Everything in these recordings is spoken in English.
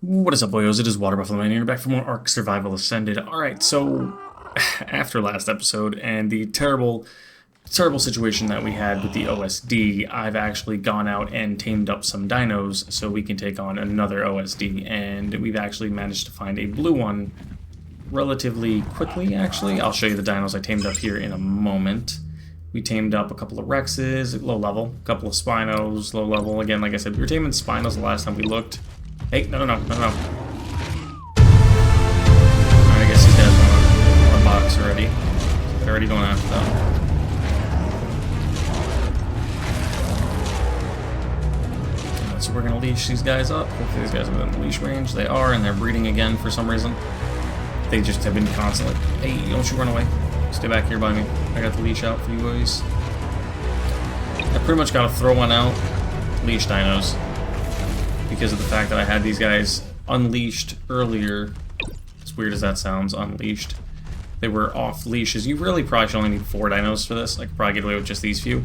What is up, boyos? It is Water Buffalo Man here, back for more Ark Survival Ascended. Alright, so after last episode and the terrible situation that we had with the OSD, I've actually gone out and tamed up some dinos so we can take on another OSD, and we've actually managed to find a blue one relatively quickly, actually. I'll show you the dinos I tamed up here in a moment. We tamed up a couple of Rexes, low level, a couple of Spinos, low level. Again, like I said, we were taming Spinos the last time we looked. Hey, no. Alright, I guess these guys want a box already. They're already going after them. Alright, so we're going to leash these guys up. Hopefully these guys are within leash range. They are, and they're breeding again for some reason. They just have been constantly... Hey, don't you run away. Stay back here by me. I got the leash out for you boys. I pretty much got to throw one out. Leash dinos. Because of the fact that I had these guys unleashed earlier. As weird as that sounds, unleashed. They were off leashes. You really probably should only need 4 dinos for this. I could probably get away with just these few.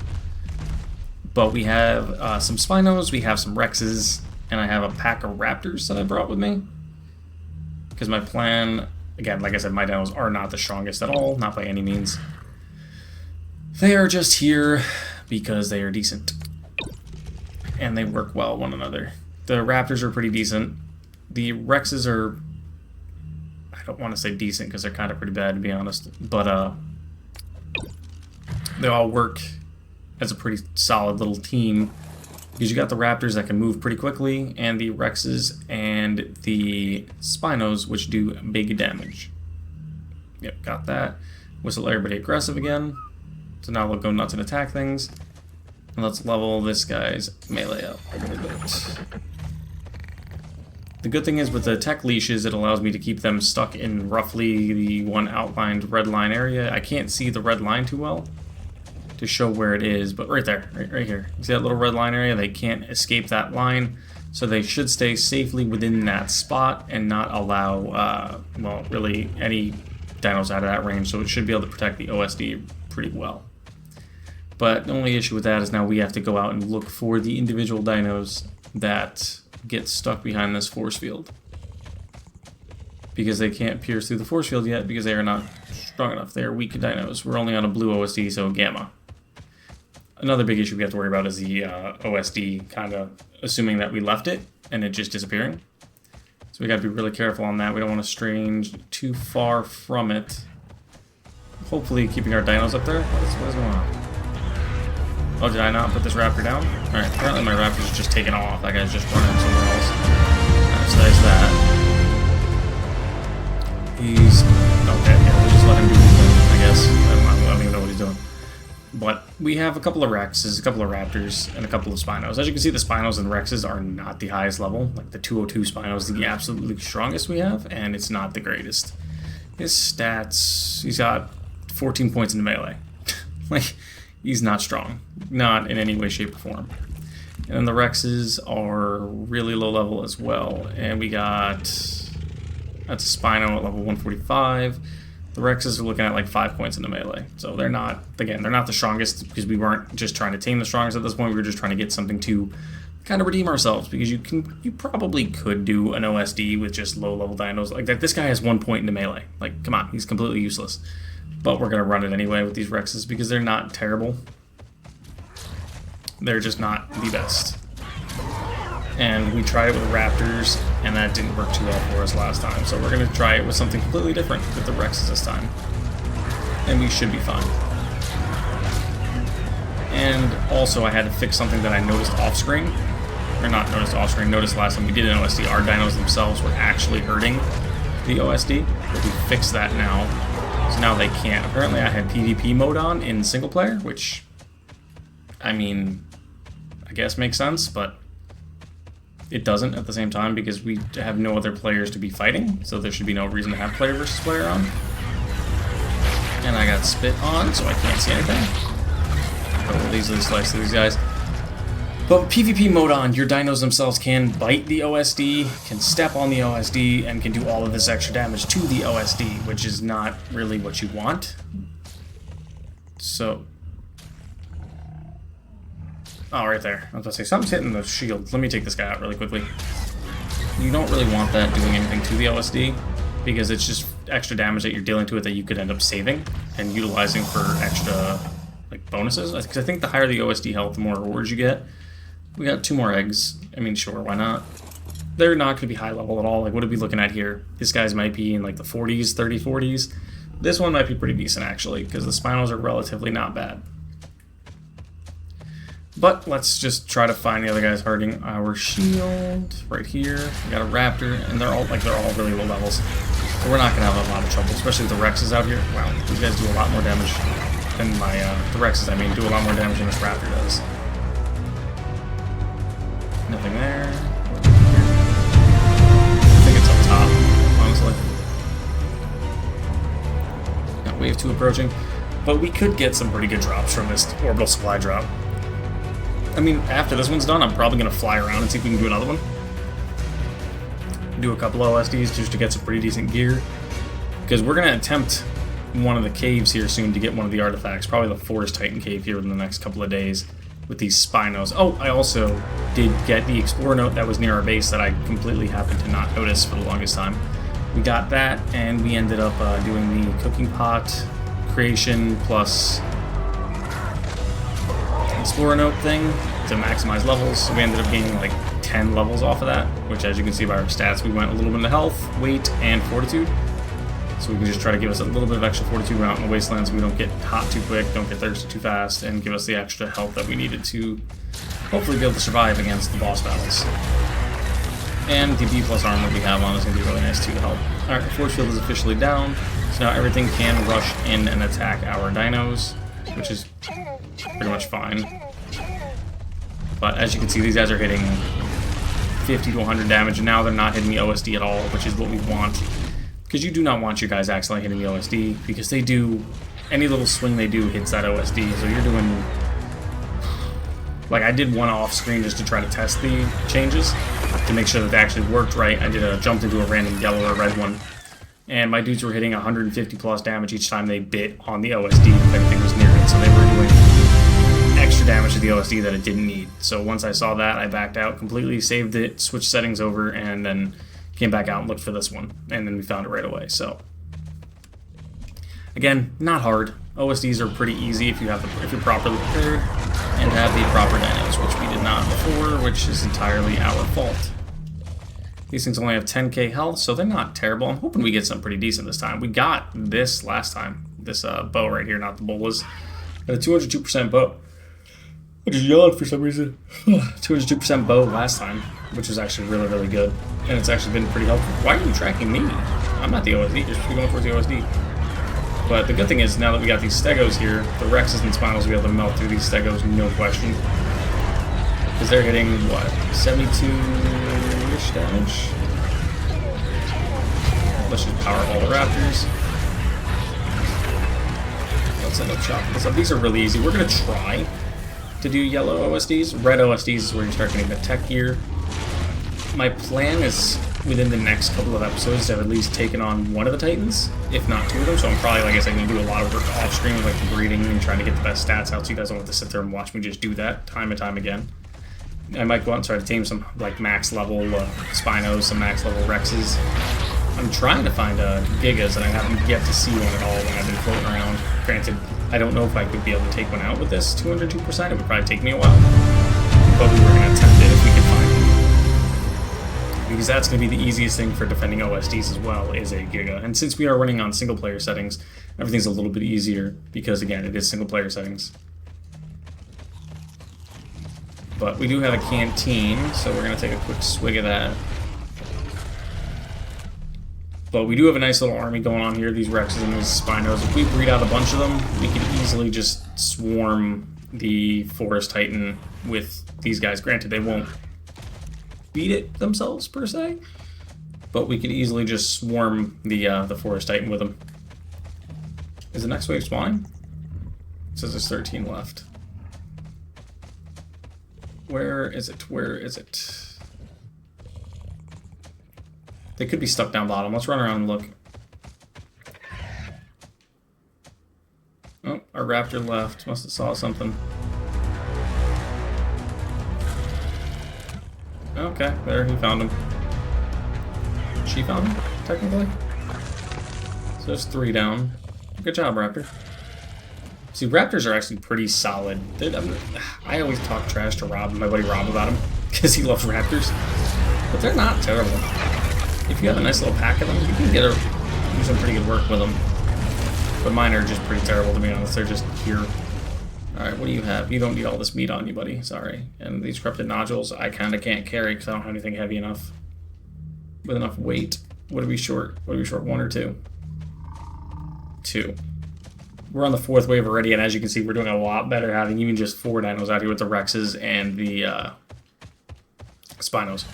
But we have some Spinos, we have some Rexes, and I have a pack of Raptors that I brought with me. Because my plan, again, like I said, my dinos are not the strongest at all, not by any means. They are just here because they are decent. And they work well with one another. The Raptors are pretty decent. The Rexes are... I don't want to say decent because they're kind of pretty bad, to be honest. But, they all work as a pretty solid little team. Because you got the Raptors that can move pretty quickly, and the Rexes and the Spinos, which do big damage. Yep, got that. Whistle everybody aggressive again. So now they'll go nuts and attack things. And let's level this guy's melee up a little bit. The good thing is with the tech leashes, it allows me to keep them stuck in roughly the one outlined red line area. I can't see the red line too well to show where it is, but right there, right here. You see that little red line area? They can't escape that line, so they should stay safely within that spot and not allow, well, really any dinos out of that range, so it should be able to protect the OSD pretty well. But the only issue with that is now we have to go out and look for the individual dinos that get stuck behind this force field. Because they can't pierce through the force field yet because they are not strong enough. They are weak dinos. We're only on a blue OSD, so gamma. Another big issue we have to worry about is the OSD kind of assuming that we left it and it just disappearing. So we got to be really careful on that. We don't want to stray too far from it. Hopefully keeping our dinos up there. What is going on? Oh, did I not put this raptor down? Alright, apparently my raptor's just taking off. That guy's just running somewhere else. Alright, so there's that. He's... okay, yeah, we'll just let him do his thing, I guess. I don't even know what he's doing. But we have a couple of Rexes, a couple of Raptors, and a couple of Spinos. As you can see, the Spinos and Rexes are not the highest level. Like, the 202 Spino is the absolutely strongest we have, and it's not the greatest. His stats... he's got 14 points in the melee. Like... he's not strong. Not in any way, shape, or form. And then the Rexes are really low level as well. And we got... that's a Spino at level 145. The Rexes are looking at like 5 points in the melee. So they're not... again, they're not the strongest because we weren't just trying to tame the strongest at this point. We were just trying to get something to kind of redeem ourselves. Because you probably could do an OSD with just low level dinos. Like that. This guy has 1 point in the melee. Like, come on. He's completely useless. But we're going to run it anyway with these Rexes because they're not terrible. They're just not the best. And we tried it with Raptors, and that didn't work too well for us last time. So we're going to try it with something completely different with the Rexes this time. And we should be fine. And also I had to fix something that I noticed off-screen. Or not noticed off-screen, noticed last time we did an OSD. Our dinos themselves were actually hurting the OSD. But we fixed that now. So now they can't. Apparently I had PvP mode on in single player, which, I mean, I guess makes sense, but it doesn't at the same time because we have no other players to be fighting, so there should be no reason to have player versus player on. And I got spit on, so I can't see anything. But we'll easily slice through these guys. But with PvP mode on, your dinos themselves can bite the OSD, can step on the OSD, and can do all of this extra damage to the OSD, which is not really what you want. So... oh, right there. I was about to say, something's hitting the shield. Let me take this guy out really quickly. You don't really want that doing anything to the OSD, because it's just extra damage that you're dealing to it that you could end up saving and utilizing for extra like bonuses. Because I think the higher the OSD health, the more rewards you get. We got 2 more eggs. I mean, sure, why not? They're not going to be high level at all. Like, what are we looking at here? This guy's might be in like the 40s, 30, 40s. This one might be pretty decent, actually, because the spinals are relatively not bad. But let's just try to find the other guys hurting our shield right here. We got a raptor, and they're all really low levels. So we're not going to have a lot of trouble, especially with the Rexes out here. Wow, these guys do a lot more damage than the Rexes, I mean, do a lot more damage than this raptor does. Nothing there. I think it's up top, honestly. Got wave 2 approaching. But we could get some pretty good drops from this orbital supply drop. I mean, after this one's done, I'm probably going to fly around and see if we can do another one. Do a couple OSDs just to get some pretty decent gear. Because we're going to attempt one of the caves here soon to get one of the artifacts. Probably the Forest Titan cave here in the next couple of days. With these Spinos. Oh, I also did get the Explorer note that was near our base that I completely happened to not notice for the longest time. We got that, and we ended up doing the cooking pot creation plus Explorer note thing to maximize levels. So we ended up gaining like 10 levels off of that, which as you can see by our stats, we went a little bit into health, weight, and fortitude. So we can just try to give us a little bit of extra fortitude out in the wastelands so we don't get hot too quick, don't get thirsty too fast, and give us the extra health that we needed to hopefully be able to survive against the boss battles. And the B+ armor we have on is going to be really nice too to help. Alright, the force field is officially down, so now everything can rush in and attack our dinos, which is pretty much fine. But as you can see, these guys are hitting 50 to 100 damage, and now they're not hitting the OSD at all, which is what we want. Because you do not want your guys accidentally hitting the OSD, because they do, any little swing they do hits that OSD, so you're doing, like I did one off screen just to try to test the changes, to make sure that they actually worked right. I jumped into a random yellow or red one, and my dudes were hitting 150 plus damage each time they bit on the OSD if anything was near it, so they were doing extra damage to the OSD that it didn't need. So once I saw that, I backed out completely, saved it, switched settings over, and then came back out and looked for this one, and then we found it right away. So again, not hard. OSDs are pretty easy if you're properly prepared and have the proper dinos, which we did not before, which is entirely our fault. These things only have 10k health, so they're not terrible. I'm hoping we get something pretty decent this time. We got this last time, this bow right here, not the bolas. Got a 202% bow. I just yawned for some reason. 202% bow last time, which was actually really, really good. And it's actually been pretty helpful. Why are you tracking me? I'm not the OSD, you're supposed to be going towards the OSD. But the good thing is, now that we got these stegos here, the Rexes and Spinals will be able to melt through these stegos, no question. Because they're hitting, what, 72-ish damage? Let's just power all the Raptors. Let's end up chopping this up. These are really easy. We're going to try to do yellow OSDs. Red OSDs is where you start getting the tech gear. My plan is within the next couple of episodes to have at least taken on one of the Titans, if not 2 of them. So I'm probably, like I said, going to do a lot of work off screen with like the breeding and trying to get the best stats out, so you guys don't have to sit there and watch me just do that time and time again. I might go out and try to tame some like max level Spinos, some max level Rexes. I'm trying to find Gigas, and I haven't yet to see one at all when I've been floating around. Granted, I don't know if I could be able to take one out with this 202%. It would probably take me a while, but we were going to attempt it if we could find one. Because that's going to be the easiest thing for defending OSDs as well, is a Giga. And since we are running on single player settings, everything's a little bit easier, because again, it is single player settings. But we do have a canteen, so we're going to take a quick swig of that. But we do have a nice little army going on here, these Rexes and these Spinos. If we breed out a bunch of them, we can easily just swarm the Forest Titan with these guys. Granted, they won't beat it themselves, per se, but we could easily just swarm the Forest Titan with them. Is the next wave spawning? It says there's 13 left. Where is it? Where is it? They could be stuck down bottom. Let's run around and look. Oh, our raptor left. Must have saw something. Okay, there, he found him. she found him, technically. So there's 3 down. Good job, Raptor. See, Raptors are actually pretty solid. I always talk trash to Rob, my buddy Rob, about them, because he loves Raptors. But they're not terrible. If you have a nice little pack of them, you can do some pretty good work with them. But mine are just pretty terrible, to be honest. They're just here. Alright, what do you have? You don't need all this meat on you, buddy. Sorry. And these corrupted nodules, I kind of can't carry because I don't have anything heavy enough. With enough weight. What are we short? What are we short? 1 or 2? 2. We're on the 4th wave already, and as you can see, we're doing a lot better having even just 4 dinos out here with the Rexes and the Spinos.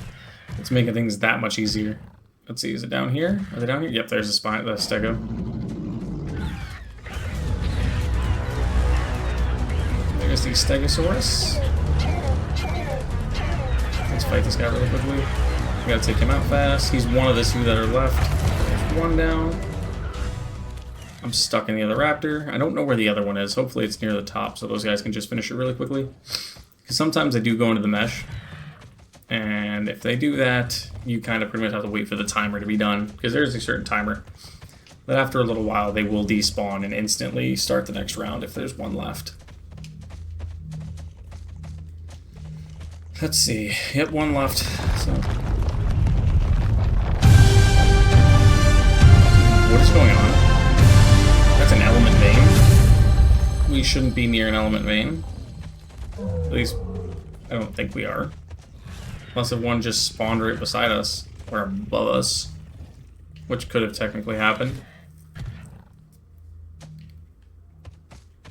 It's making things that much easier. Let's see, is it down here? Are they down here? Yep, there's the Stego. There's the Stegosaurus. Let's fight this guy really quickly. We gotta take him out fast. He's one of the 2 that are left. There's 1 down. I'm stuck in the other raptor. I don't know where the other one is. Hopefully it's near the top so those guys can just finish it really quickly. Because sometimes they do go into the mesh. And if they do that, you kind of pretty much have to wait for the timer to be done. Because there's a certain timer. But after a little while, they will despawn and instantly start the next round if there's 1 left. Let's see. Yep, 1 left. So. What is going on? That's an element vein. We shouldn't be near an element vein. At least, I don't think we are. Unless if 1 just spawned right beside us, or above us. Which could have technically happened.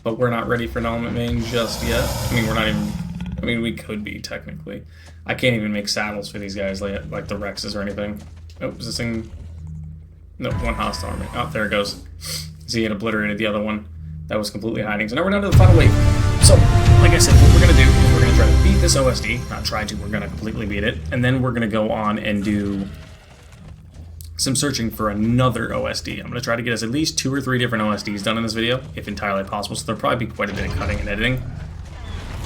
But we're not ready for an element vein just yet. I mean, we're not even... I mean, we could be, technically. I can't even make saddles for these guys, like the Rexes or anything. Oh, is this thing... Nope, 1 hostile army. Oh, there it goes. See, it obliterated the other one. That was completely hiding. So now we're down to the final wave. So, like I said, what we're going to do is we're going to try to beat this OSD. Not try to, we're going to completely beat it. And then we're going to go on and do some searching for another OSD. I'm going to try to get us at least 2 or 3 different OSDs done in this video, if entirely possible. So there'll probably be quite a bit of cutting and editing.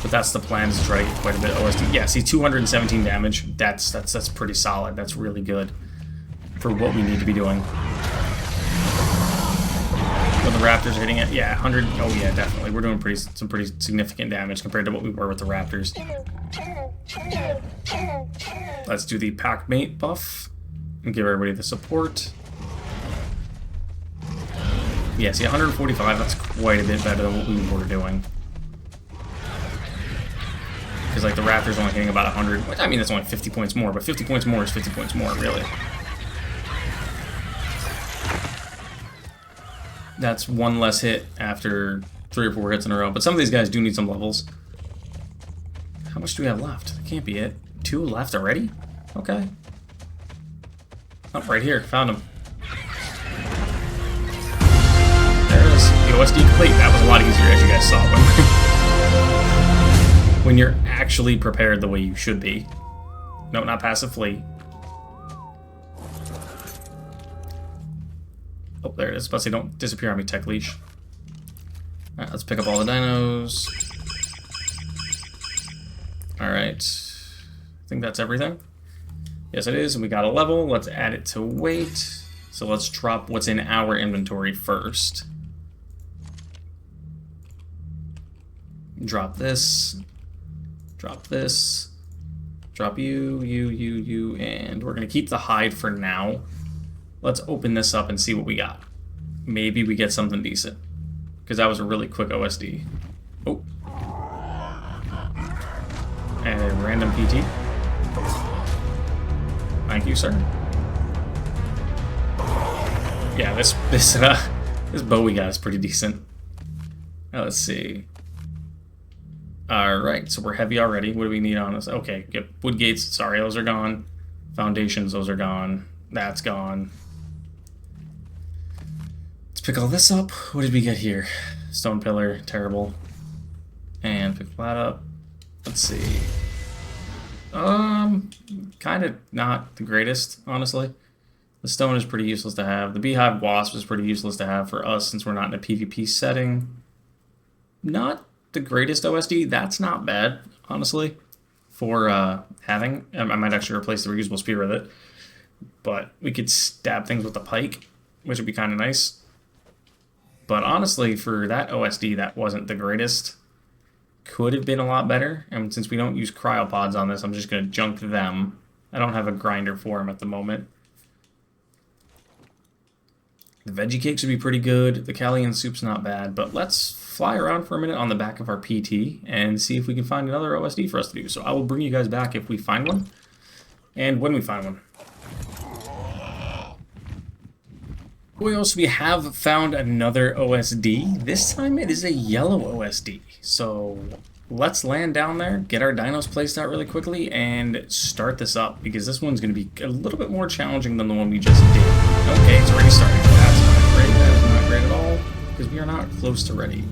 But that's the plan, is to try to get quite a bit of OSD. Yeah, see, 217 damage. That's pretty solid. That's really good for what we need to be doing. When the Raptors are hitting it, yeah, 100. Oh yeah, definitely. We're doing some pretty significant damage compared to what we were with the Raptors. Let's do the pack mate buff and give everybody the support. Yeah, see, 145. That's quite a bit better than what we were doing. Because like the Raptors only hitting about 100. Which, I mean, that's only 50 points more, but 50 points more is 50 points more, really. That's 1 less hit after 3 or 4 hits in a row. But some of these guys do need some levels. How much do we have left? That can't be it. 2 left already? Okay. Oh, right here. Found him. There it is. The OSD complete. That was a lot easier, as you guys saw. When you're actually prepared the way you should be. No, not passive flee. Oh, there it is. But say, don't disappear on me, Tech Leash. Alright, let's pick up all the dinos. Alright. I think that's everything. Yes, it is. And we got a level. Let's add it to weight. So let's drop what's in our inventory first. Drop this. Drop this. Drop you, and we're going to keep the hide for now. Let's open this up and see what we got. Maybe we get something decent. Because that was a really quick OSD. Oh. And a random PT. Thank you, sir. Yeah, this bow we got is pretty decent. Now, let's see. Alright, so we're heavy already. What do we need on us? Okay, get wood gates. Sorry, those are gone. Foundations, those are gone. That's gone. Let's pick all this up. What did we get here? Stone pillar, terrible. And pick that up. Let's see. Kind of not the greatest, honestly. The stone is pretty useless to have. The beehive wasp is pretty useless to have for us since we're not in a PvP setting. Not the greatest OSD. That's not bad, honestly, for having. I might actually replace the reusable spear with it. but we could stab things with the pike, which would be kind of nice. But honestly, for that OSD, that wasn't the greatest. Could have been a lot better, and since we don't use cryopods on this, I'm just going to junk them. I don't have a grinder for them at the moment. The veggie cakes would be pretty good. The Callian soup's not bad, but let's fly around for a minute on the back of our PT and see if we can find another OSD for us to do. So I will bring you guys back if we find one, and when we find one. We have found another OSD. This time it is a yellow OSD. So let's land down there, get our dinos placed out really quickly, and start this up, because this one's going to be a little bit more challenging than the one we just did. Okay, it's already started. That's not great. That is not great at all, because we are not close to ready.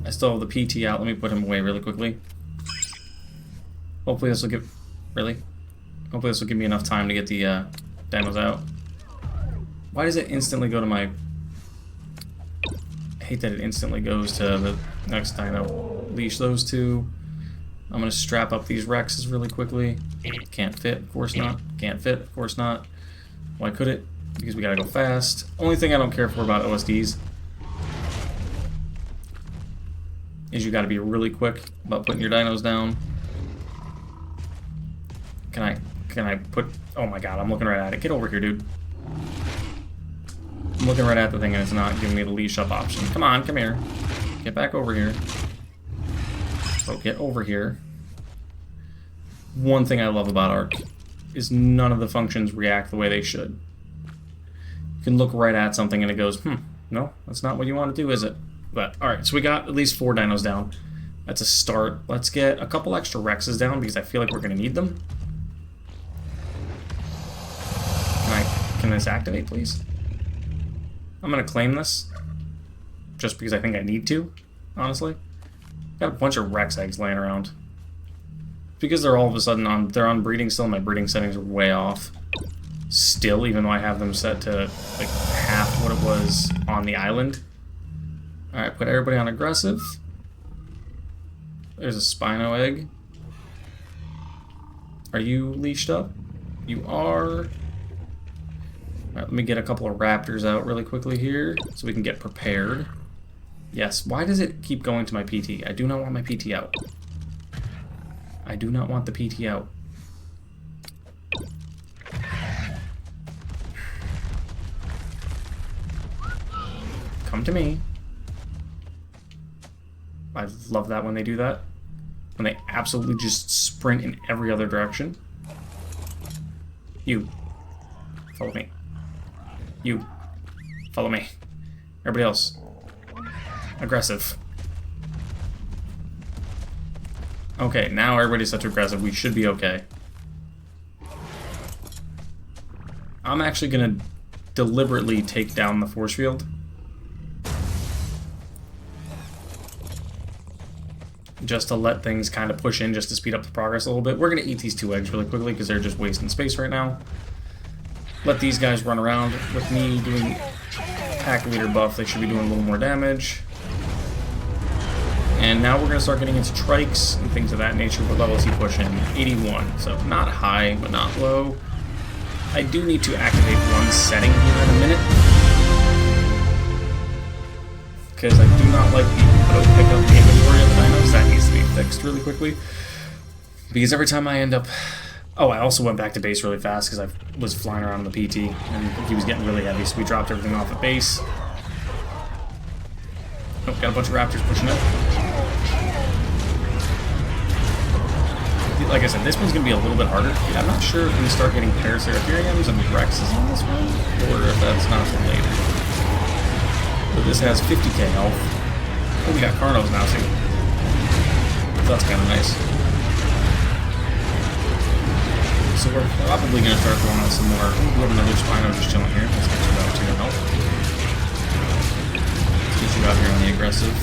I still have the PT out. Let me put him away really quickly. Hopefully this will give... Really? Hopefully this will give me enough time to get the dinos out. Why does it instantly go to my... I hate that it instantly goes to the next dino. Leash those two. I'm going to strap up these Rexes really quickly. Can't fit, of course not. Can't fit, of course not. Why could it? Because we gotta go fast. Only thing I don't care for about OSDs is you gotta be really quick about putting your dinos down. Can I put... Oh my god, I'm looking right at it. Get over here, dude. I'm looking right at the thing and it's not giving me the leash up option. Come on, come here. Get back over here. Oh, get over here. One thing I love about Arc is none of the functions react the way they should. You can look right at something and it goes, no, that's not what you want to do, is it? But, alright, so we got at least 4 dinos down. That's a start. Let's get a couple extra Rexes down because I feel like we're going to need them. Can this activate, please? I'm going to claim this. Just because I think I need to, honestly. Got a bunch of Rex eggs laying around. Because they're all of a sudden on, they're on breeding still, my breeding settings are way off. Still, even though I have them set to like half what it was on the island. Alright, put everybody on aggressive. There's a Spino egg. Are you leashed up? You are. Alright, let me get a couple of raptors out really quickly here so we can get prepared. Yes, why does it keep going to my PT? I do not want my PT out. I do not want the PT out. Come to me. I love that when they do that. When they absolutely just sprint in every other direction. You. Follow me. You. Follow me. Everybody else. Aggressive. Okay, now everybody's such aggressive. We should be okay. I'm actually going to deliberately take down the force field. Just to let things kind of push in, just to speed up the progress a little bit. We're going to eat these 2 eggs really quickly because they're just wasting space right now. Let these guys run around. With me doing pack leader buff, they should be doing a little more damage. And now we're going to start getting into trikes and things of that nature. What levels he pushing? 81. So not high, but not low. I do need to activate one setting here in a minute. Because I do not like the auto pickup inventory of the dinos. That needs to be fixed really quickly. Because every time I end up... Oh, I also went back to base really fast because I was flying around in the PT. And he was getting really heavy, so we dropped everything off at base. Oh, got a bunch of raptors pushing up. Like I said, this one's going to be a little bit harder. I'm not sure if we start getting Paraceratheriums and Rexes on this one, or if that's not till later. But this has 50k health. Oh, we got Carnos now, too. So that's kind of nice. So we're probably going to start throwing out some more. We have another Spino just chilling here. Let's get you about 2 health. Let's get you out here on the aggressive.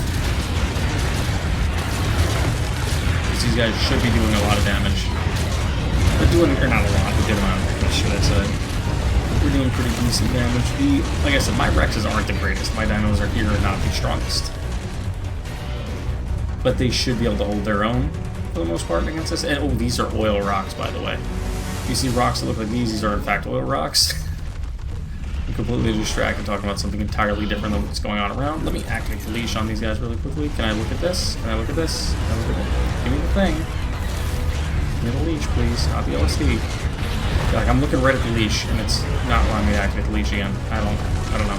These guys should be doing a lot of damage. They're doing, or not a lot, a good amount of damage, should I say. We're doing pretty decent damage. Like I said, my Rexes aren't the greatest. My dinos are here and not the strongest. But they should be able to hold their own, for the most part, against us. And, oh, these are oil rocks, by the way. you see rocks that look like these are in fact oil rocks. I'm completely distracted talking about something entirely different than what's going on around. Let me activate the leash on these guys really quickly. Can I look at this? Can I look at this? Can I look at it? Give me the thing. Give me the leash, please. Not the LSD. Like, I'm looking right at the leash, and it's not allowing me to activate the leash again. I don't know.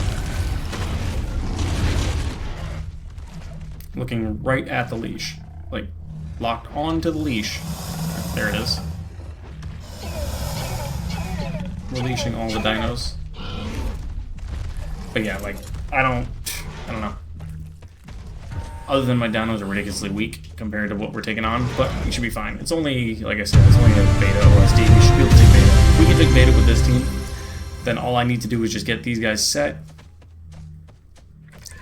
I'm looking right at the leash. Like, locked onto the leash. There it is. Releasing all the dinos. But yeah, like, I don't know. Other than my dinos are ridiculously weak compared to what we're taking on, but we should be fine. It's only, like I said, it's only a beta OSD. We should be able to take beta. If we can take beta with this team, then all I need to do is just get these guys set.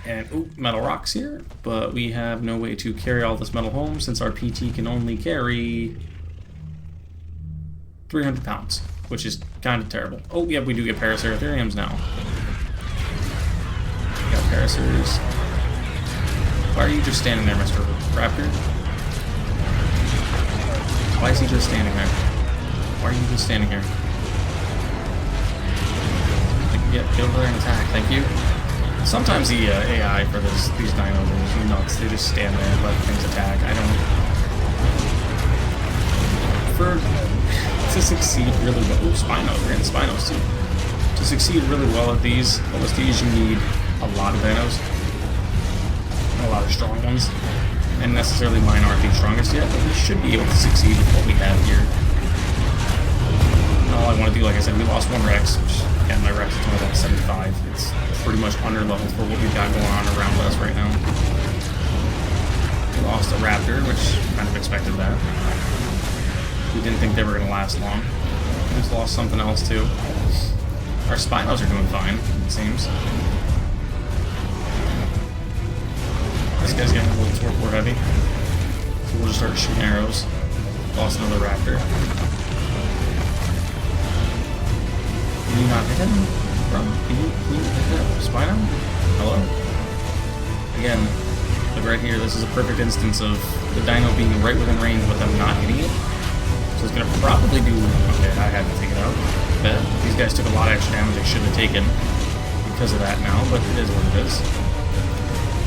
And, ooh, metal rocks here, but we have no way to carry all this metal home since our PT can only carry 300 pounds, which is kind of terrible. Oh, yeah, we do get Paraceratheriums now. We got Paracers. Why are you just standing there, Mr. Raptor? Why is he just standing there? Why are you just standing here? Like, get over there and attack, thank you. Sometimes the AI for these dinos are just nuts. They just stand there and let things attack. I don't... To succeed really well... Ooh, Spinos. We're getting Spinos too. To succeed really well at these OSDs, you need a lot of dinos. A lot of strong ones. And necessarily mine aren't the strongest yet, but we should be able to succeed with what we have here. And all I want to do, like I said, we lost one Rex, which, again, my Rex is only like 75. It's pretty much under leveled for what we've got going on around us right now. We lost a Raptor, which kind of expected that. We didn't think they were going to last long. We just lost something else too. Our Spinos are doing fine, it seems. This guy's getting a little torque war heavy. So we'll just start shooting arrows. Lost another Raptor. Can you not hit him? Bro, can you hit that Spino? Hello? Again, like right here, this is a perfect instance of the dino being right within range but them not hitting it. So it's gonna probably do... Okay, I had to take it out. But these guys took a lot of extra damage they shouldn't have taken because of that now, but it is what it is.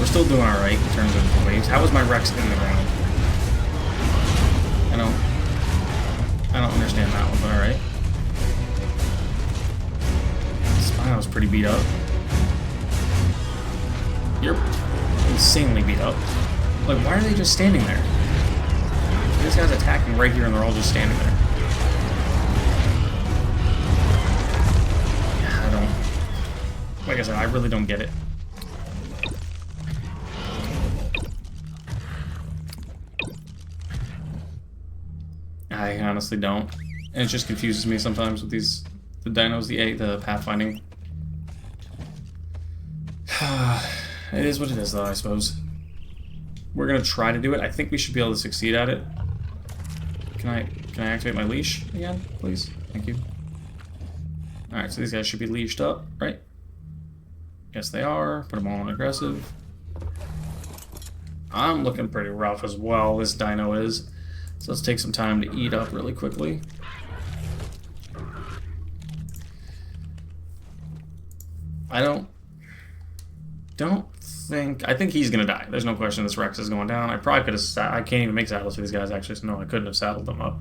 We're still doing alright in terms of the waves. How was my Rex in the ground? I don't understand that one, but alright. Spino was pretty beat up. You're insanely beat up. Like, why are they just standing there? This guy's attacking right here and they're all just standing there. Yeah, I don't... Like I said, I really don't get it. I honestly don't. And it just confuses me sometimes with the dinos, the pathfinding. It is what it is, though, I suppose. We're gonna try to do it. I think we should be able to succeed at it. Can I activate my leash again, please? Thank you. Alright, so these guys should be leashed up, right? Yes, they are. Put them all on aggressive. I'm looking pretty rough as well, this dino is. So let's take some time to eat up really quickly. I think he's gonna die. There's no question this Rex is going down. I probably could have... I can't even make saddles for these guys, actually, so no, I couldn't have saddled them up.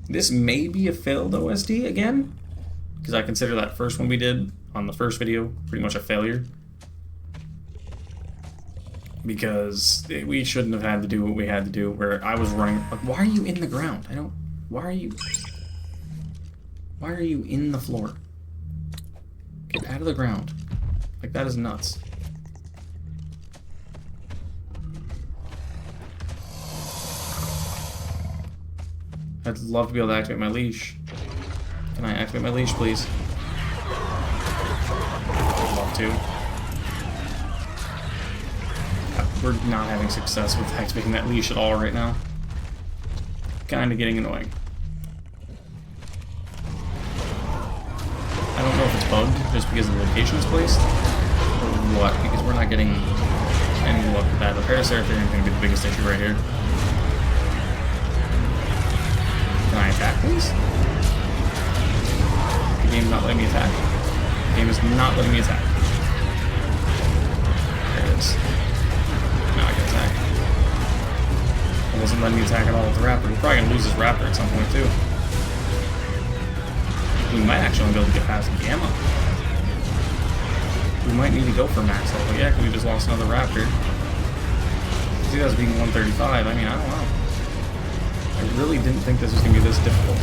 This may be a failed OSD again, because I consider that first one we did on the first video pretty much a failure. Because we shouldn't have had to do what we had to do, where I was running... Like, why are you in the ground? I don't... Why are you in the floor? Get out of the ground. Like, that is nuts. I'd love to be able to activate my leash. Can I activate my leash, please? I'd love to. We're not having success with activating that leash at all right now. Kinda getting annoying. I don't know if it's bugged just because the location is placed, or what, because we're not getting And look at that. The Paraceratherium is going to be the biggest issue right here. Can I attack, please? The game's not letting me attack. The game is not letting me attack. There it is. Now I can attack. It wasn't letting me attack at all with the Raptor. We're probably going to lose this Raptor at some point, too. We might actually be able to get past Gamma. We might need to go for max level. Yeah, because we just lost another Raptor. See, that was being 135. I mean, I don't know. I really didn't think this was going to be this difficult.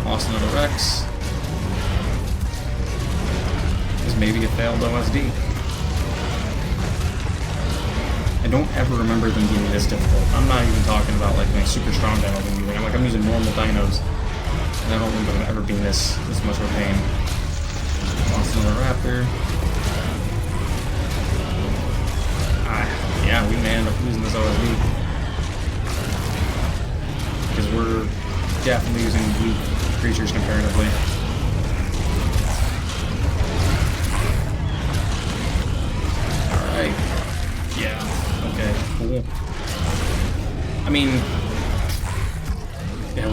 Lost another Rex. This may be a failed OSD. I don't ever remember them being this difficult. I'm not even talking about like my super strong dinos I'm using. I'm using normal dinos. And I don't remember them ever being this much of a pain. Lost another Raptor. Yeah, we may end up losing this OSD. Because we're definitely using weak creatures comparatively. Alright. Yeah, okay, cool. I mean, yeah,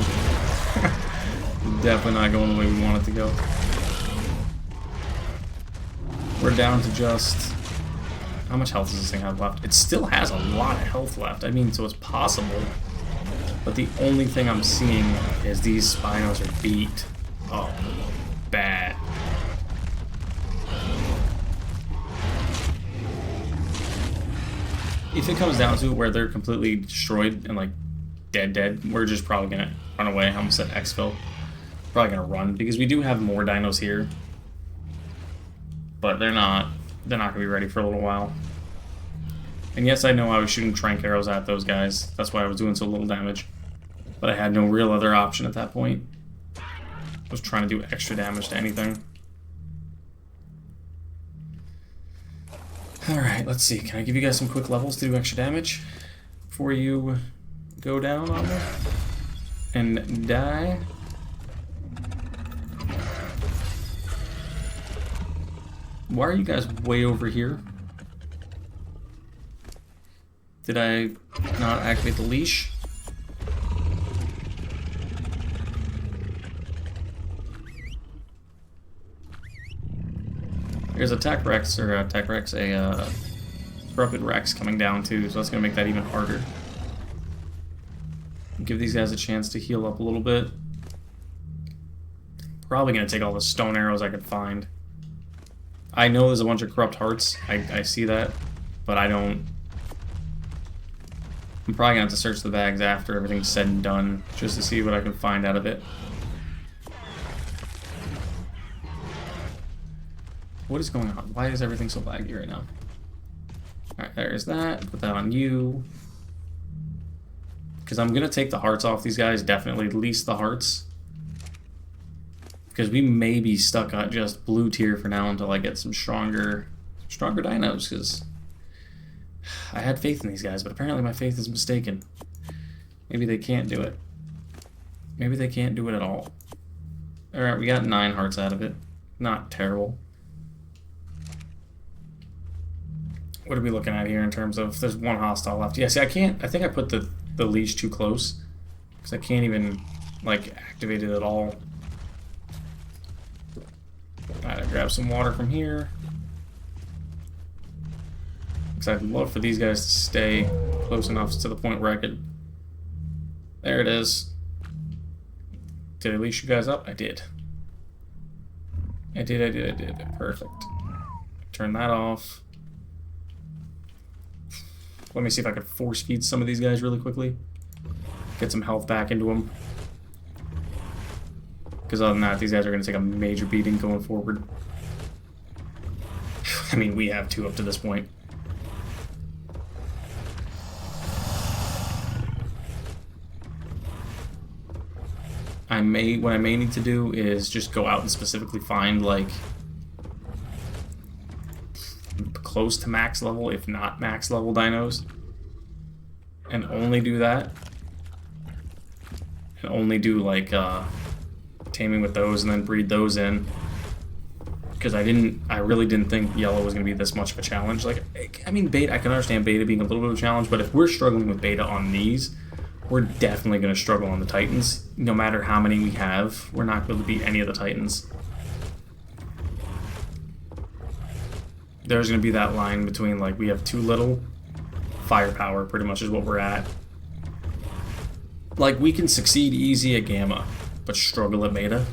definitely not going the way we want it to go. We're down to just... How much health does this thing have left? It still has a lot of health left. I mean, so it's possible. But the only thing I'm seeing is these Spinos are beat up bad. If it comes down to it where they're completely destroyed and like dead, we're just probably gonna run away. I almost said exfil. Probably gonna run because we do have more dinos here. But they're not gonna be ready for a little while. And yes, I know I was shooting trank arrows at those guys. That's why I was doing so little damage. But I had no real other option at that point. I was trying to do extra damage to anything. Alright, let's see. Can I give you guys some quick levels to do extra damage before you go down on me and die? Why are you guys way over here? Did I not activate the leash? There's a Tech Rex, or a Tech Rex, a Corrupted Rex coming down too, so that's going to make that even harder. Give these guys a chance to heal up a little bit. Probably going to take all the stone arrows I could find. I know there's a bunch of corrupt hearts. I see that, but I don't... I'm probably gonna have to search the bags after everything's said and done, just to see what I can find out of it. What is going on? Why is everything so laggy right now? Alright, there's that. Put that on you. Because I'm gonna take the hearts off these guys, definitely, at least the hearts. Because we may be stuck on just blue tier for now until I get some stronger dinos, because I had faith in these guys, but apparently my faith is mistaken. Maybe they can't do it. Maybe they can't do it at all. Alright, we got 9 hearts out of it. Not terrible. What are we looking at here in terms of... There's 1 hostile left. Yeah, see, I can't... I think I put the leash too close. Because I can't even, like, activate it at all. Alright, grab some water from here. Because I'd love for these guys to stay close enough to the point where I could... There it is. Did I leash you guys up? I did. I did. Perfect. Turn that off. Let me see if I could force feed some of these guys really quickly. Get some health back into them. Because other than that, these guys are going to take a major beating going forward. I mean, we have 2 up to this point. What I may need to do is just go out and specifically find, like, close to max level, if not max level dinos. And only do that. And only do, like, taming with those and then breed those in. Because I really didn't think yellow was going to be this much of a challenge. Like, I mean, beta, I can understand beta being a little bit of a challenge, but if we're struggling with beta on these, we're definitely going to struggle on the Titans. No matter how many we have, we're not going to beat any of the Titans. There's going to be that line between, like, we have too little firepower, pretty much is what we're at. Like, we can succeed easy at Gamma, but struggle at Beta.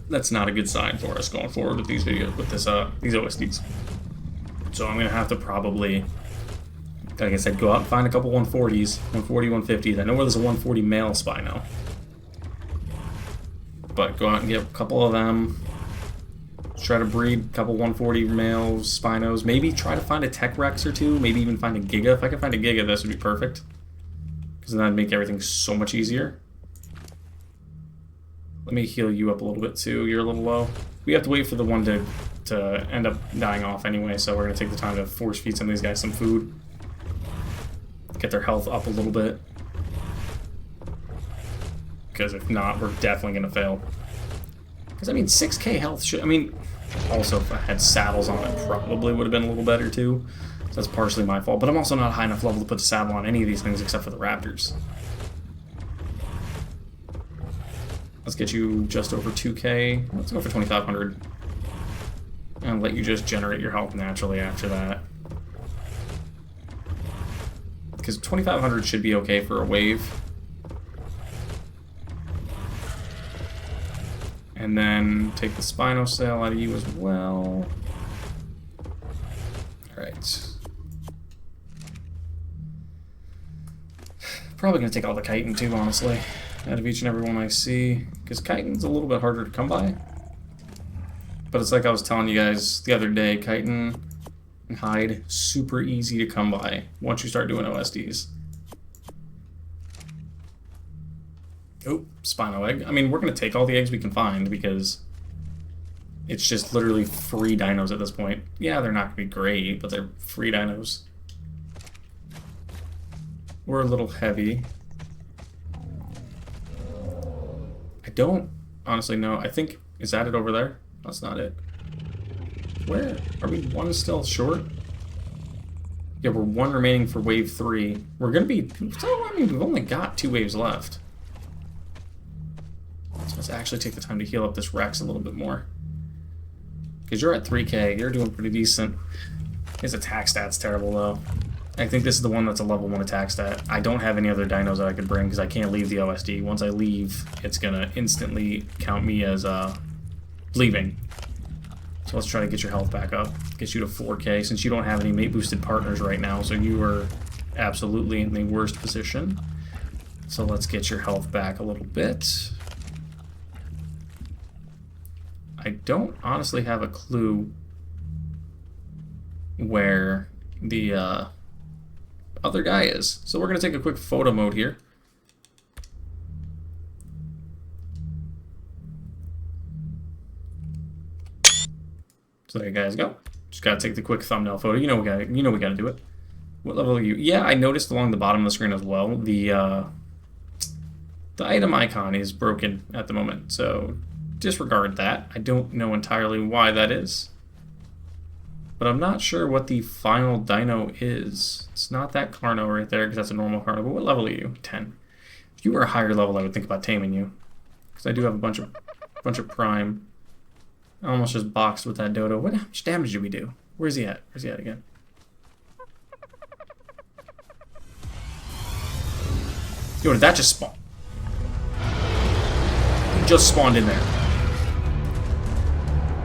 That's not a good sign for us going forward with these videos, with this these OSDs. So I'm gonna have to probably, like I said, go out and find a couple 140s, 140, 150s. I know where there's a 140 male Spino, but go out and get a couple of them. Try to breed a couple 140 male Spinos. Maybe try to find a Tech Rex or two. Maybe even find a Giga. If I could find a Giga, this would be perfect, because then that'd make everything so much easier. Let me heal you up a little bit too. You're a little low. We have to wait for the one to end up dying off anyway, so we're going to take the time to force feed some of these guys some food. Get their health up a little bit. Because if not, we're definitely going to fail. Because, I mean, 6k health should... I mean, also, if I had saddles on it, probably would have been a little better too. So that's partially my fault. But I'm also not high enough level to put the saddle on any of these things except for the Raptors. Let's get you just over 2k. Let's go for 2,500. And let you just generate your health naturally after that. Because 2,500 should be okay for a wave. And then take the Spinosail out of you as well. Alright. Probably going to take all the chitin too, honestly, out of each and every one I see. Because chitin's a little bit harder to come by. But it's like I was telling you guys the other day, chitin and hide, super easy to come by once you start doing OSDs. Oh, Spino egg. I mean, we're going to take all the eggs we can find because it's just literally free dinos at this point. Yeah, they're not going to be great, but they're free dinos. We're a little heavy. I don't honestly know. I think, is that it over there? That's not it. Where? Are we one still short? Yeah, we're one remaining for wave 3. We're going to be... So, I mean, we've only got 2 waves left. So let's actually take the time to heal up this Rex a little bit more. Because you're at 3k. You're doing pretty decent. His attack stat's terrible, though. I think this is the one that's a level 1 attack stat. I don't have any other dinos that I could bring because I can't leave the OSD. Once I leave, it's going to instantly count me as leaving. So let's try to get your health back up. Get you to 4k since you don't have any mate boosted partners right now. So you are absolutely in the worst position. So let's get your health back a little bit. I don't honestly have a clue where the other guy is. So we're going to take a quick photo mode here. So there you guys go. Just gotta take the quick thumbnail photo. You know we gotta do it. What level are you? Yeah, I noticed along the bottom of the screen as well. The item icon is broken at the moment, so disregard that. I don't know entirely why that is, but I'm not sure what the final dino is. It's not that Carno right there because that's a normal Carno. But what level are you? 10. If you were a higher level, I would think about taming you, because I do have a bunch of prime. I almost just boxed with that dodo. How much damage did we do? Where's he at? Where's he at again? Yo, did that just spawn? He just spawned in there.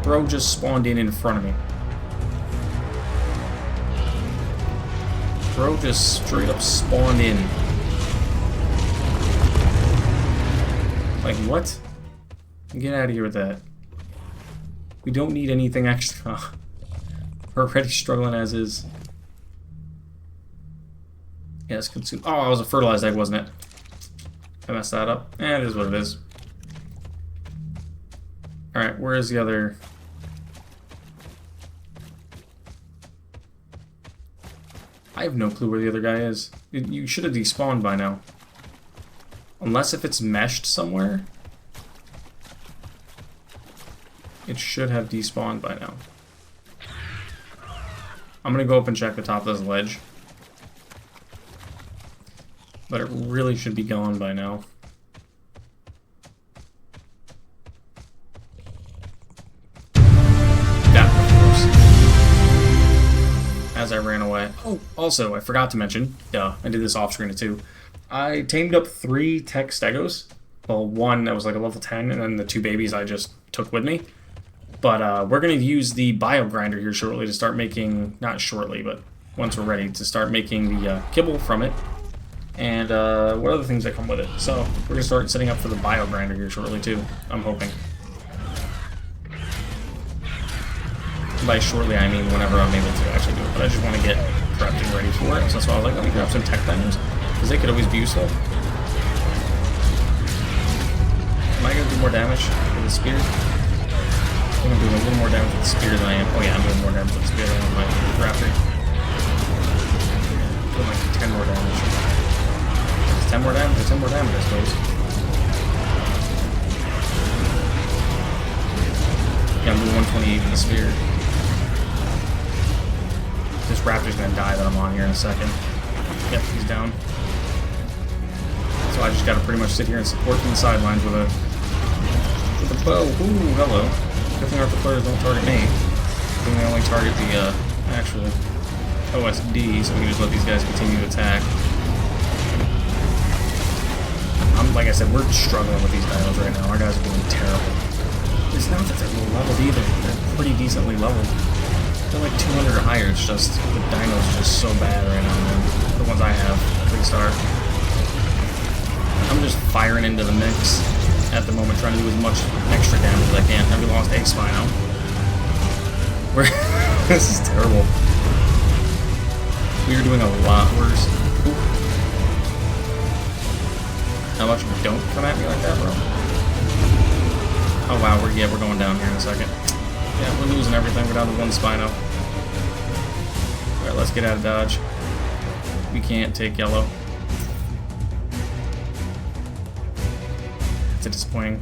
Bro just spawned in front of me. Bro just straight up spawned in. Like, what? Get out of here with that. We don't need anything extra. We're already struggling as is. Yes, consume. Oh, it was a fertilized egg, wasn't it? I messed that up. Eh, it is what it is. Alright, where is the other... I have no clue where the other guy is. You should have despawned by now. Unless if it's meshed somewhere. it should have despawned by now. I'm gonna go up and check the top of this ledge. But it really should be gone by now. That, of course. As I ran away. Oh, also, I forgot to mention, duh, I did this off screen too. I tamed up 3 tech stegos. Well, 1 that was like a level 10, and then the 2 babies I just took with me. But we're going to use the bio grinder here shortly to start making, not shortly, but once we're ready, to start making the kibble from it. And what other things that come with it. So we're going to start setting up for the bio grinder here shortly too, I'm hoping. By shortly, I mean whenever I'm able to actually do it. But I just want to get prepped and ready for it. So that's why I was like, let me grab some tech dinos, because they could always be useful. Am I going to do more damage with the spear? I think I'm doing a little more damage with the spear than I am. Oh yeah, I'm doing more damage with the spear than I am with my raptor. Doing like 10 more damage. It's 10 more damage? It's 10 more damage, I suppose. Yeah, I'm doing 128 with the spear. This raptor's gonna die that I'm on here in a second. Yep, he's down. So I just gotta pretty much sit here and support from the sidelines with a bow. Ooh, hello. Good thing our players don't target me. I think they only target the actual OSD, so we can just let these guys continue to attack. Like I said, we're struggling with these dinos right now. Our guys are doing terrible. It's not that they're low leveled either. They're pretty decently leveled. They're like 200 or higher. It's just the dinos are just so bad right now, man. The ones I have, at least are. I'm just firing into the mix at the moment, trying to do as much extra damage as I can. And we lost a Spino. This is terrible. We are doing a lot worse. Ooh. How much don't come at me like that, bro? Oh wow, we're going down here in a second. Yeah, we're losing everything. We're down to 1 Spino. Alright, let's get out of dodge. We can't take yellow. It's a disappointing.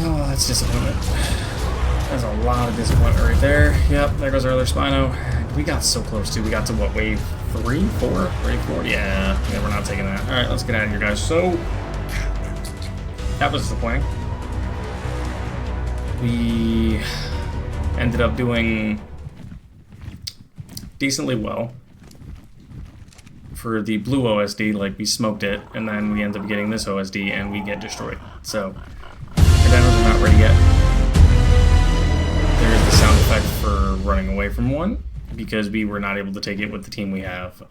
Oh, that's disappointment. There's a lot of disappointment right there. Yep, there goes our other Spino. We got so close too. We got to what, wave 3, 4? Wave 4? Yeah, we're not taking that. Alright, let's get out of here, guys. So, that was disappointing. We ended up doing decently well for the blue OSD. Like, we smoked it, and then we end up getting this OSD, and we get destroyed. So, the dinos are not ready yet. There's the sound effect for running away from one, because we were not able to take it with the team we have.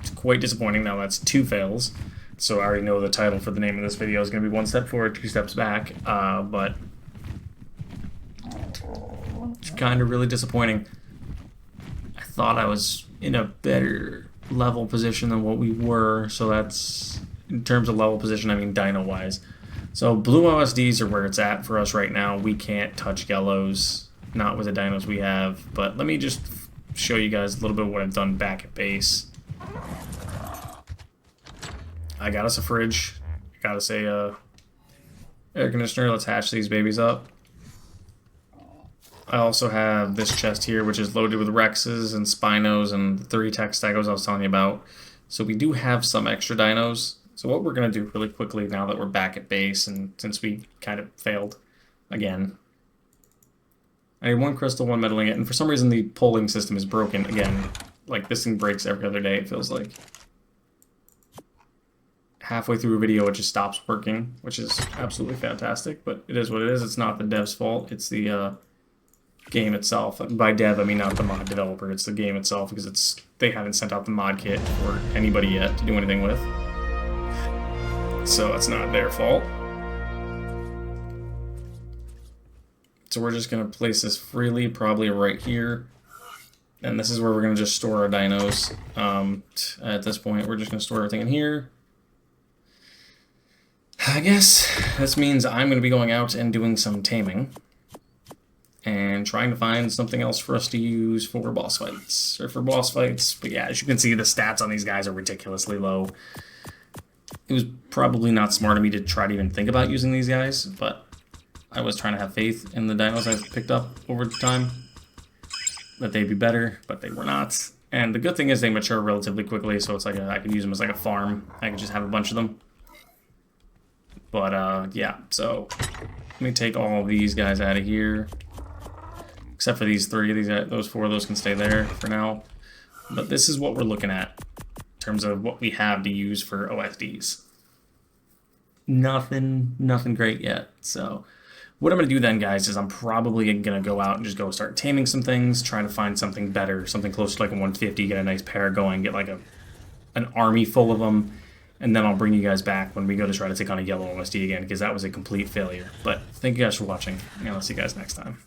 It's quite disappointing. Now that's 2 fails, so I already know the title for the name of this video is going to be 1 step forward, 2 steps back, but it's kind of really disappointing. I thought I was in a better level position than what we were, so that's, in terms of level position, I mean dino-wise. So blue OSDs are where it's at for us right now. We can't touch yellows, not with the dinos we have, but let me just show you guys a little bit of what I've done back at base. I got us a fridge, I got us a air conditioner. Let's hatch these babies up. I also have this chest here, which is loaded with Rexes and Spinos and the 3 tech stegos I was telling you about. So we do have some extra dinos. So what we're going to do really quickly now that we're back at base, and since we kind of failed again, I need 1 crystal, 1 metal ingot, and for some reason the polling system is broken again. Like, this thing breaks every other day, it feels like. Halfway through a video it just stops working, which is absolutely fantastic, but it is what it is. It's not the dev's fault, it's the game itself. By dev, I mean not the mod developer, it's the game itself, because they haven't sent out the mod kit for anybody yet to do anything with. So it's not their fault. So we're just going to place this freely, probably right here. And this is where we're going to just store our dinos. At this point, we're just going to store everything in here. I guess this means I'm going to be going out and doing some taming. And trying to find something else for us to use for boss fights. But yeah, as you can see, the stats on these guys are ridiculously low. It was probably not smart of me to try to even think about using these guys, but I was trying to have faith in the dinos I've picked up over time, that they'd be better, but they were not. And the good thing is they mature relatively quickly, so it's like I can use them as like a farm. I can just have a bunch of them. But yeah, so let me take all of these guys out of here. Except for these three, those four, those can stay there for now. But this is what we're looking at in terms of what we have to use for OSDs. Nothing great yet. So what I'm going to do then, guys, is I'm probably going to go out and just go start taming some things, trying to find something better, something close to like a 150, get a nice pair going, get like an army full of them, and then I'll bring you guys back when we go to try to take on a yellow OSD again, because that was a complete failure. But thank you guys for watching, and I'll see you guys next time.